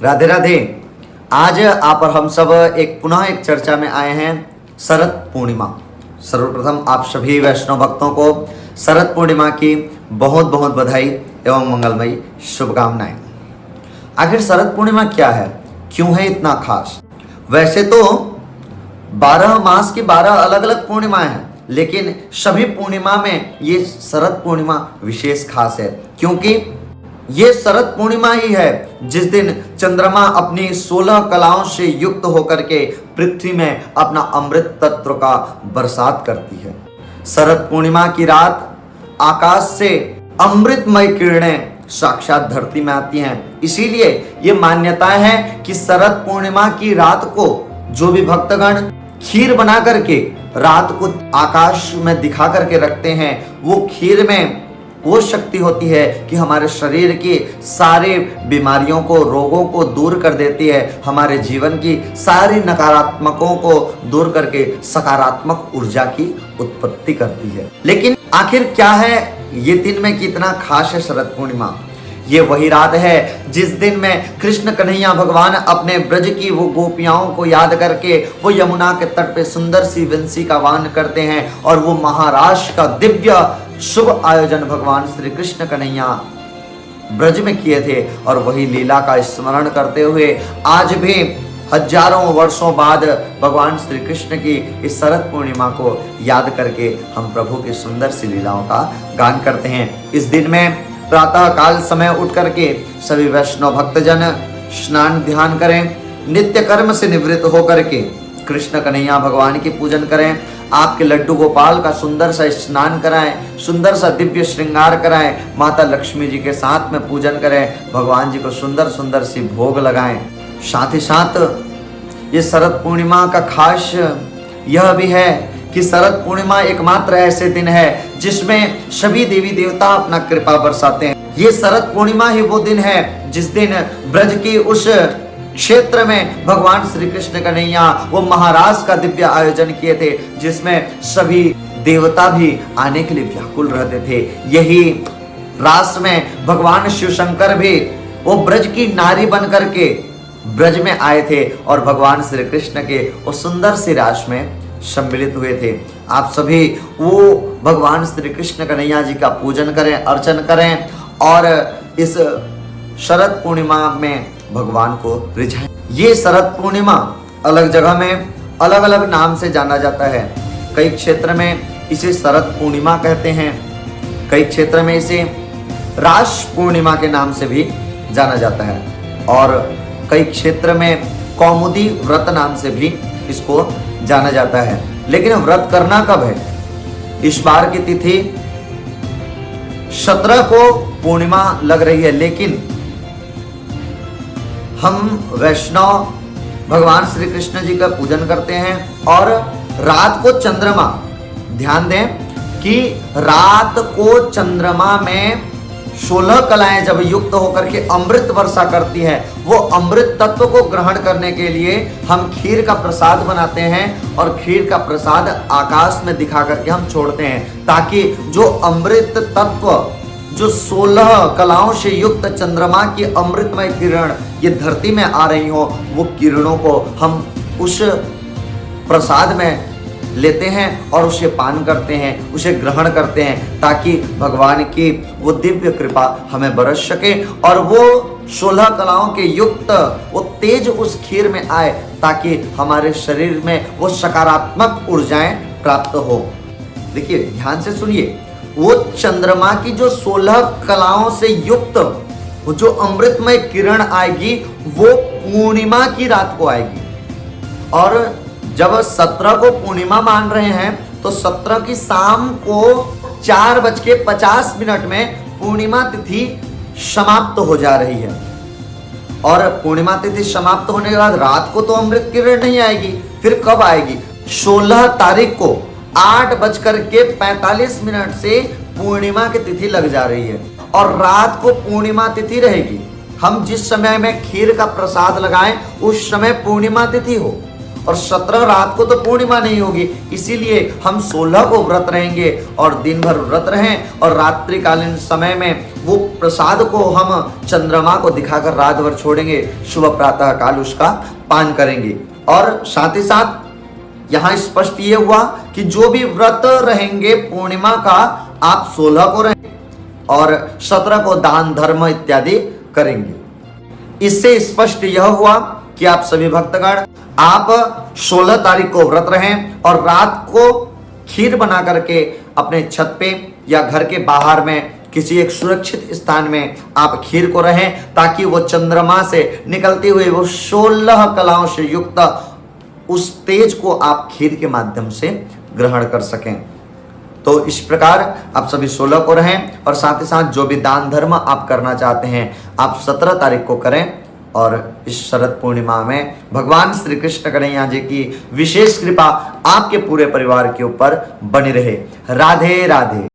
राधे राधे। आज आप और हम सब पुनः एक चर्चा में आए हैं शरद पूर्णिमा। सर्वप्रथम आप सभी वैष्णव भक्तों को शरद पूर्णिमा की बहुत बहुत बधाई एवं मंगलमयी शुभकामनाएं। आखिर शरद पूर्णिमा क्या है, क्यों है इतना खास? वैसे तो 12 मास की 12 अलग अलग पूर्णिमाएं हैं, लेकिन सभी पूर्णिमा में ये शरद पूर्णिमा विशेष खास है, क्योंकि ये शरद पूर्णिमा ही है जिस दिन चंद्रमा अपनी 16 कलाओं से युक्त होकर के पृथ्वी में अपना अमृत तत्व का बरसात करती है। शरद पूर्णिमा की रात आकाश से अमृतमय किरणें साक्षात धरती में आती हैं। इसीलिए ये मान्यता है कि शरद पूर्णिमा की रात को जो भी भक्तगण खीर बना करके रात को आकाश में दिखा करके रखते हैं, वो खीर में वो शक्ति होती है कि हमारे शरीर की सारे बीमारियों को, रोगों को दूर कर देती है, हमारे जीवन की सारी नकारात्मकों को दूर करके सकारात्मक ऊर्जा की उत्पत्ति करती है। लेकिन आखिर क्या है ये दिन में कितना खास है शरद पूर्णिमा? ये वही रात है जिस दिन में कृष्ण कन्हैया भगवान अपने ब्रज की वो गोपियाओं को याद करके वो यमुना के तट पे सुंदर सी वंशी का वाहन करते हैं और वो महाराष्ट्र का दिव्य शुभ आयोजन भगवान श्री कृष्ण कन्हैया ब्रज में किए थे। और वही लीला का स्मरण करते हुए आज भी हजारों वर्षों बाद भगवान श्री कृष्ण की इस शरद पूर्णिमा को याद करके हम प्रभु की सुंदर सी लीलाओं का गान करते हैं। इस दिन में प्रातः काल समय उठ करके सभी वैष्णव भक्तजन स्नान ध्यान करें, नित्य कर्म से निवृत्त होकर के कृष्ण कन्हैया भगवान की पूजन करें, आपके लड्डू गोपाल का सुंदर सा स्नान कराएं, सुंदर सा दिव्य श्रृंगार कराएं, माता लक्ष्मी जी के साथ में पूजन करें, भगवान जी को सुंदर सुंदर सी भोग लगाएं। साथ ही साथ ये शरद पूर्णिमा का खास यह भी है कि शरद पूर्णिमा एकमात्र ऐसे दिन है जिसमें सभी देवी देवता अपना कृपा बरसाते हैं। ये शरद पूर्णिमा ही वो दिन है जिस दिन ब्रज की उस क्षेत्र में भगवान श्री कृष्ण कन्हैया वो महाराज का दिव्य आयोजन किए थे, जिसमें सभी देवता भी आने के लिए व्याकुल रहते थे। यही रास में भगवान शिव शंकर भी वो ब्रज की नारी बन करके ब्रज में आए थे और भगवान श्री कृष्ण के वो सुंदर सी रास में सम्मिलित हुए थे। आप सभी वो भगवान श्री कृष्ण कन्हैया जी का पूजन करें, अर्चन करें और इस शरद पूर्णिमा में भगवान को रिझाएं। ये शरद पूर्णिमा अलग जगह में अलग अलग नाम से जाना जाता है। कई क्षेत्र में इसे शरद पूर्णिमा कहते हैं, कई क्षेत्र में इसे रास पूर्णिमा के नाम से भी जाना जाता है और कई क्षेत्र में कौमुदी व्रत नाम से भी इसको जाना जाता है। लेकिन व्रत करना कब है? इस बार की तिथि 17 को पूर्णिमा लग रही है, लेकिन हम वैष्णव भगवान श्री कृष्ण जी का पूजन करते हैं और रात को चंद्रमा, ध्यान दें कि रात को चंद्रमा में 16 कलाएं जब युक्त होकर के अमृत वर्षा करती है, वो अमृत तत्व को ग्रहण करने के लिए हम खीर का प्रसाद बनाते हैं और खीर का प्रसाद आकाश में दिखा करके हम छोड़ते हैं, ताकि जो अमृत तत्व, जो 16 कलाओं से युक्त चंद्रमा की अमृतमय किरण ये धरती में आ रही हो, वो किरणों को हम उस प्रसाद में लेते हैं और उसे पान करते हैं, उसे ग्रहण करते हैं, ताकि भगवान की वो दिव्य कृपा हमें बरस सके और वो 16 कलाओं के युक्त वो तेज उस खीर में आए, ताकि हमारे शरीर में वो सकारात्मक ऊर्जाएं प्राप्त हो। देखिए ध्यान से सुनिए, वो चंद्रमा की जो 16 कलाओं से युक्त वो जो अमृतमय किरण आएगी वो पूर्णिमा की रात को आएगी। और जब 17 को पूर्णिमा मान रहे हैं तो 17 की शाम को 4:50 में पूर्णिमा तिथि समाप्त हो जा रही है। और पूर्णिमा तिथि समाप्त होने के बाद रात को तो अमृत किरण नहीं आएगी, फिर कब आएगी? 16 तारीख को 8:45 से पूर्णिमा की तिथि लग जा रही है और रात को पूर्णिमा तिथि रहेगी। हम जिस समय में खीर का प्रसाद लगाएं उस समय पूर्णिमा तिथि हो और 17 रात को तो पूर्णिमा नहीं होगी, इसीलिए हम 16 को व्रत रहेंगे और दिन भर व्रत रहें और रात्रिकालीन समय में वो प्रसाद को हम चंद्रमा को दिखाकर रात भर छोड़ेंगे, शुभ प्रातः काल उसका पान करेंगे। और साथ ही साथ यहाँ स्पष्ट ये हुआ कि जो भी व्रत रहेंगे पूर्णिमा का, आप 16 को रहेंगे और 17 को दान धर्म इत्यादि करेंगे। इससे स्पष्ट यह हुआ कि आप सभी भक्तगण आप 16 तारीख को व्रत रहें और रात को खीर बना करके अपने छत पे या घर के बाहर में किसी एक सुरक्षित स्थान में आप खीर को रहें, ताकि वो चंद्रमा से निकलती हुई वो 16 कलाओं से युक्त उस तेज को आप खीर के माध्यम से ग्रहण कर सकें। तो इस प्रकार आप सभी 16 को रहें और साथ ही साथ जो भी दान धर्म आप करना चाहते हैं आप 17 तारीख को करें। और इस शरद पूर्णिमा में भगवान श्री कृष्ण कन्हैया जी की विशेष कृपा आपके पूरे परिवार के ऊपर बनी रहे। राधे राधे।